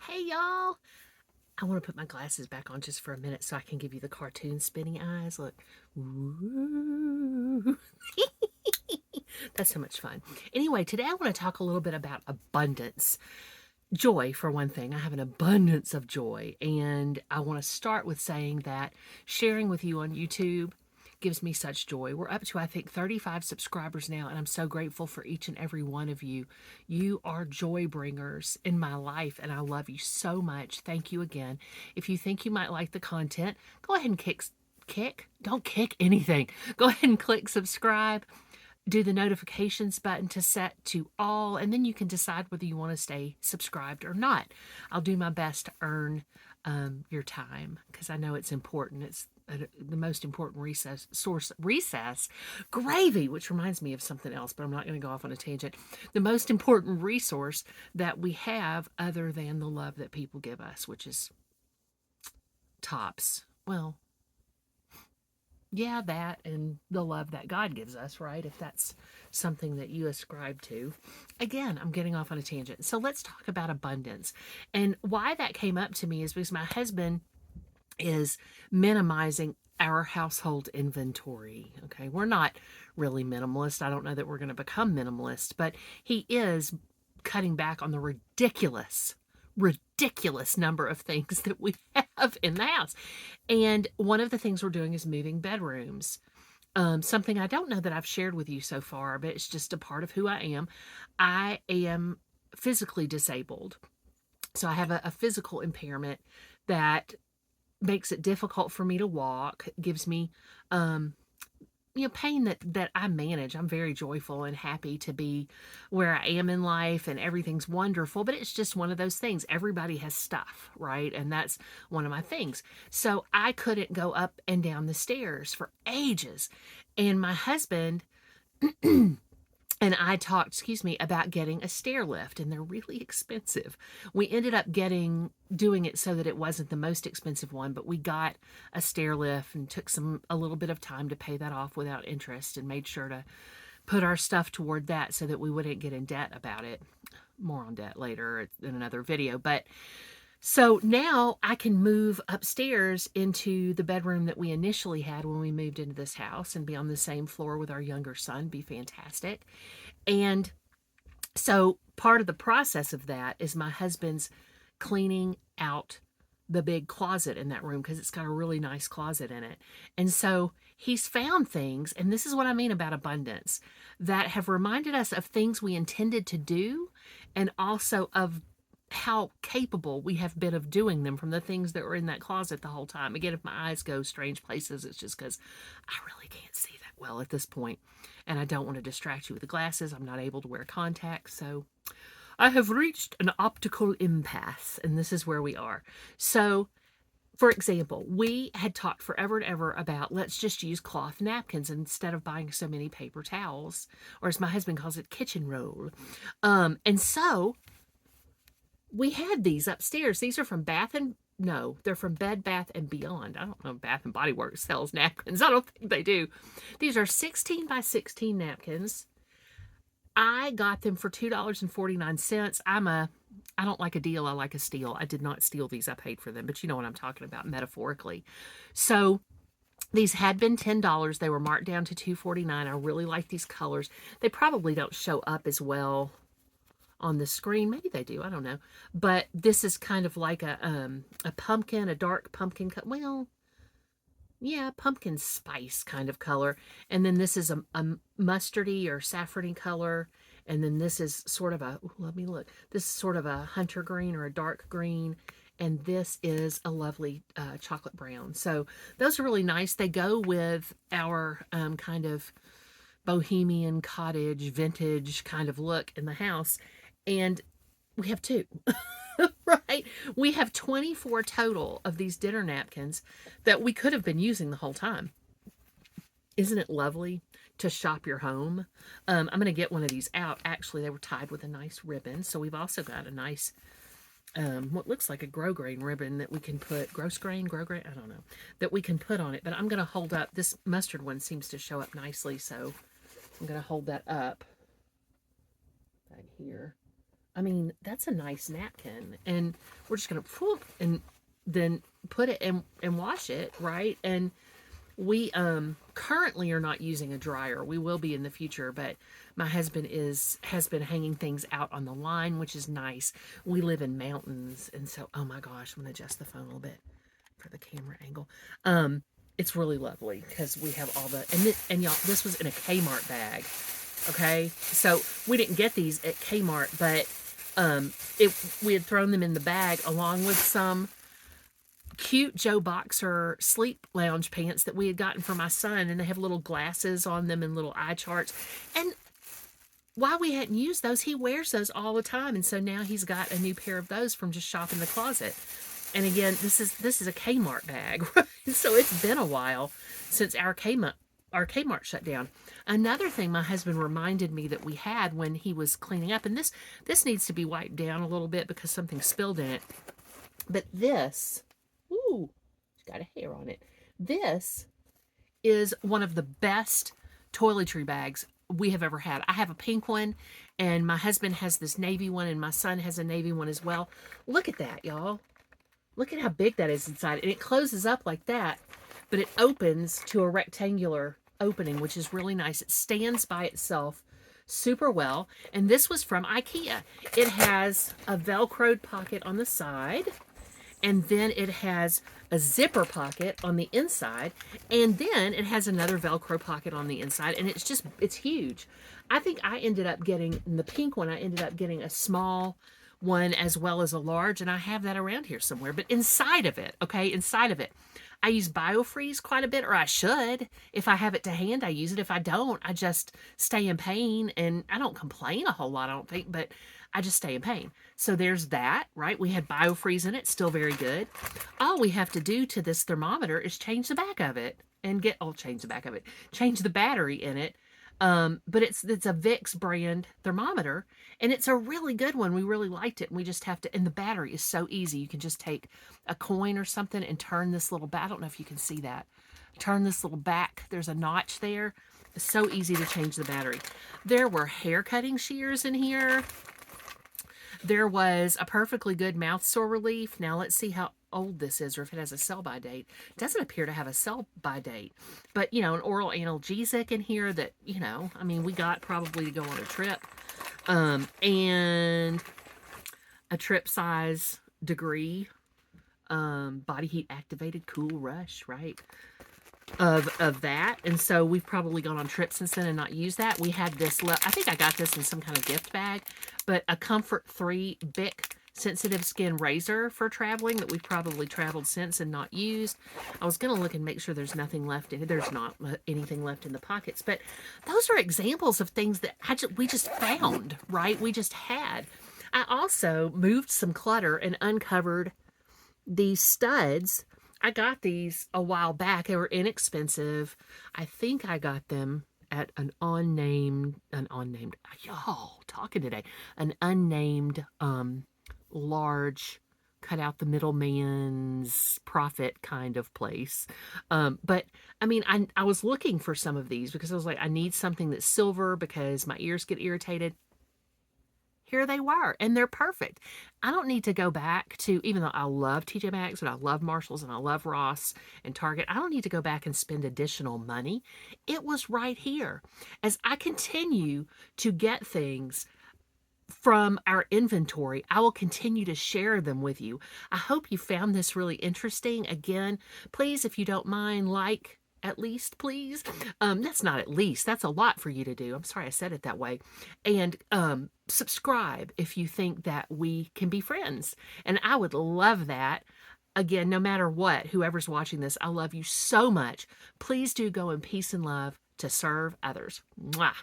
Hey y'all! I want to put my glasses back on just for a minute so I can give you the cartoon spinny eyes. Look. Ooh. That's so much fun. Anyway, today I want to talk a little bit about abundance. Joy, for one thing. I have an abundance of joy. And I want to start with saying that sharing with you on YouTube gives me such joy. We're up to, I think, 35 subscribers now, and I'm so grateful for each and every one of you. You are joy bringers in my life, and I love you so much. Thank you again. If you think you might like the content, go ahead and don't kick anything. Go ahead and click subscribe, do the notifications button to set to all, and then you can decide whether you want to stay subscribed or not. I'll do my best to earn your time because I know it's important. It's the most important recess gravy, which reminds me of something else, but I'm not going to go off on a tangent. The most important resource that we have other than the love that people give us, which is tops. Well, yeah, that and the love that God gives us, right? If that's something that you ascribe to. Again, I'm getting off on a tangent. So let's talk about abundance. And why that came up to me is because my husband is minimizing our household inventory. Okay. We're not really minimalist. I don't know that we're going to become minimalist, but he is cutting back on the ridiculous number of things that we have in the house. And one of the things we're doing is moving bedrooms. Something I don't know that I've shared with you so far, but it's just a part of who I am. I am physically disabled. So I have a physical impairment that makes it difficult for me to walk, gives me um, pain that I manage. I'm very joyful and happy to be where I am in life, and everything's wonderful, but it's just one of those things. Everybody has stuff, right? And that's one of my things. So I couldn't go up and down the stairs for ages. And my husband and I talked, about getting a stair lift, and they're really expensive. We ended up doing it so that it wasn't the most expensive one, but we got a stair lift and took a little bit of time to pay that off without interest, and made sure to put our stuff toward that so that we wouldn't get in debt about it. More on debt later in another video, but so now I can move upstairs into the bedroom that we initially had when we moved into this house and be on the same floor with our younger son. Be fantastic. And so part of the process of that is my husband's cleaning out the big closet in that room because it's got a really nice closet in it. And so he's found things, and this is what I mean about abundance, that have reminded us of things we intended to do, and also of how capable we have been of doing them from the things that were in that closet the whole time. Again, if my eyes go strange places, it's just because I really can't see that well at this point, and I don't want to distract you with the glasses. I'm not able to wear contacts, so I have reached an optical impasse, and this is where we are. So, for example, we had talked forever and ever about let's just use cloth napkins instead of buying so many paper towels, or as my husband calls it, kitchen roll. And so we had these upstairs. These are from they're from Bed Bath and Beyond. I don't know if Bath and Body Works sells napkins. I don't think they do. These are 16 by 16 napkins. I got them for $2.49. I don't like a deal, I like a steal. I did not steal these. I paid for them, but you know what I'm talking about metaphorically. So these had been $10. They were marked down to $2.49. I really like these colors. They probably don't show up as well on the screen. Maybe they do. I don't know. But this is kind of like a pumpkin, a dark pumpkin. Well, yeah, pumpkin spice kind of color. And then this is a mustardy or saffrony color. And then this is sort of let me look. This is sort of a hunter green or a dark green. And this is a lovely chocolate brown. So those are really nice. They go with our kind of bohemian cottage vintage kind of look in the house. And we have two. Right? We have 24 total of these dinner napkins that we could have been using the whole time. Isn't it lovely to shop your home? I'm going to get one of these out. Actually, they were tied with a nice ribbon. So we've also got a nice, what looks like a grosgrain ribbon that we can put, grosgrain, I don't know, that we can put on it. But I'm going to hold up, this mustard one seems to show up nicely. So I'm going to hold that up right here. I mean, that's a nice napkin. And we're just going to whoop and then put it and wash it, right? And we currently are not using a dryer. We will be in the future, but my husband has been hanging things out on the line, which is nice. We live in mountains, and so oh my gosh, I'm gonna adjust the phone a little bit for the camera angle. It's really lovely because we have all the and y'all, this was in a Kmart bag. Okay, so we didn't get these at Kmart, but we had thrown them in the bag along with some cute Joe Boxer sleep lounge pants that we had gotten for my son, and they have little glasses on them and little eye charts. And while we hadn't used those, he wears those all the time, and so now he's got a new pair of those from just shopping the closet. And again, this is a Kmart bag, right? So it's been a while since our Kmart shut down. Another thing my husband reminded me that we had when he was cleaning up, and this needs to be wiped down a little bit because something spilled in it. But this, ooh, it's got a hair on it. This is one of the best toiletry bags we have ever had. I have a pink one, and my husband has this navy one, and my son has a navy one as well. Look at that, y'all. Look at how big that is inside. And it closes up like that, but it opens to a rectangular opening, which is really nice. It stands by itself super well. And this was from IKEA. It has a Velcroed pocket on the side, and then it has a zipper pocket on the inside, and then it has another Velcro pocket on the inside, and it's huge. I think I ended up getting, in the pink one, I ended up getting a small one as well as a large, and I have that around here somewhere. But inside of it, okay, inside of it, I use BioFreeze quite a bit, or I should. If I have it to hand, I use it. If I don't, I just stay in pain, and I don't complain a whole lot, I don't think, but I just stay in pain. So there's that, right? We had BioFreeze in it, still very good. All we have to do to this thermometer is change the back of it and change the back of it, change the battery in it. But it's a Vicks brand thermometer, and it's a really good one. We really liked it, and we just have to, and the battery is so easy. You can just take a coin or something and turn this little I don't know if you can see that. Turn this little back. There's a notch there. It's so easy to change the battery. There were hair cutting shears in here. There was a perfectly good mouth sore relief. Now let's see how old this is, or if it has a sell-by date. It doesn't appear to have a sell-by date. But, an oral analgesic in here that, I mean, we got probably to go on a trip. And a trip size degree, body heat activated cool rush, right? Of that. And so we've probably gone on trips since then and not used that. We had this, I think I got this in some kind of gift bag, but a Comfort 3 Bic sensitive skin razor for traveling that we've probably traveled since and not used. I was going to look and make sure there's nothing left in it. There's not anything left in the pockets, but those are examples of things that we just found, right? We just had. I also moved some clutter and uncovered these studs. I got these a while back. They were inexpensive. I think I got them at an unnamed, y'all talking today, an unnamed, large, cut out the middleman's profit kind of place. But I mean, I was looking for some of these because I was like, I need something that's silver because my ears get irritated. Here they were, and they're perfect. I don't need to go back to, even though I love TJ Maxx and I love Marshalls and I love Ross and Target, I don't need to go back and spend additional money. It was right here. As I continue to get things from our inventory, I will continue to share them with you. I hope you found this really interesting. Again, please, if you don't mind, at least, please. That's not at least. That's a lot for you to do. I'm sorry I said it that way. And subscribe if you think that we can be friends. And I would love that. Again, no matter what, whoever's watching this, I love you so much. Please do go in peace and love to serve others. Mwah.